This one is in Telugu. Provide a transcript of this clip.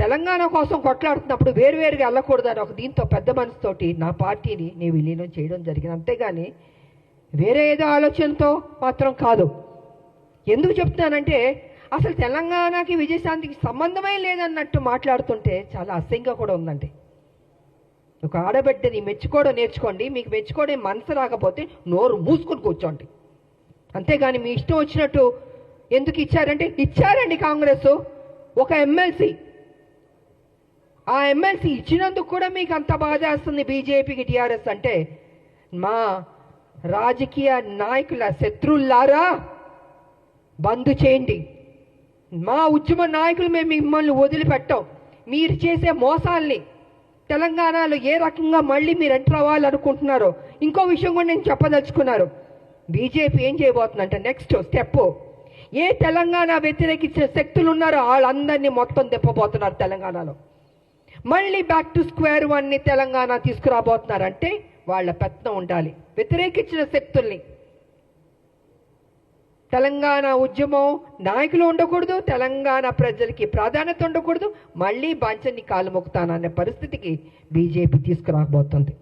తెలంగాణ కోసం కొట్లాడుతున్నప్పుడు వేరువేరుగా వెళ్ళకూడదని ఒక దీంతో పెద్ద మనసుతోటి నా పార్టీని నేను విలీనం చేయడం జరిగింది. అంతేగాని వేరే ఏదో ఆలోచనతో మాత్రం కాదు. ఎందుకు చెప్తున్నానంటే అసలు తెలంగాణకి విజయశాంతికి సంబంధమే లేదన్నట్టు మాట్లాడుతుంటే చాలా అసహ్యంగా కూడా ఉందండి. ఒక ఆడబిడ్డని మెచ్చుకోవడం నేర్చుకోండి. మీకు మెచ్చుకోవడం మనసు రాకపోతే నోరు మూసుకొని కూర్చోండి. అంతేగాని మీ ఇష్టం వచ్చినట్టు ఎందుకు ఇచ్చారంటే ఇచ్చారండి కాంగ్రెస్ ఒక ఎమ్మెల్సీ. ఆ ఎమ్మెల్సీ ఇచ్చినందుకు కూడా మీకు అంత బాధ వేస్తుంది బీజేపీకి, టీఆర్ఎస్ అంటే. మా రాజకీయ నాయకుల శత్రువులారా బంద్ చేయండి. మా ఉద్యమ నాయకులు మేము మిమ్మల్ని వదిలిపెట్టాం. మీరు చేసే మోసాల్ని తెలంగాణలో ఏ రకంగా మళ్ళీ మీరు ఎంటర్ అవ్వాలనుకుంటున్నారో ఇంకో విషయం కూడా నేను చెప్పదలుచుకున్నారు. బీజేపీ ఏం చేయబోతుందంటే నెక్స్ట్ స్టెప్ ఏ తెలంగాణ వ్యతిరేకించిన శక్తులు ఉన్నారో వాళ్ళందరినీ మొత్తం తిప్పబోతున్నారు తెలంగాణలో. మళ్ళీ బ్యాక్ టు స్క్వేర్ వన్ని తెలంగాణ తీసుకురాబోతున్నారంటే వాళ్ళ పెత్తనం ఉండాలి. వ్యతిరేకించిన శక్తుల్ని తెలంగాణ ఉద్యమం నాయకులు ఉండకూడదు, తెలంగాణ ప్రజలకి ప్రాధాన్యత ఉండకూడదు, మళ్ళీ బాంచన్ని కాలు మొక్కుతాననే పరిస్థితికి బీజేపీ తీసుకురాబోతుంది.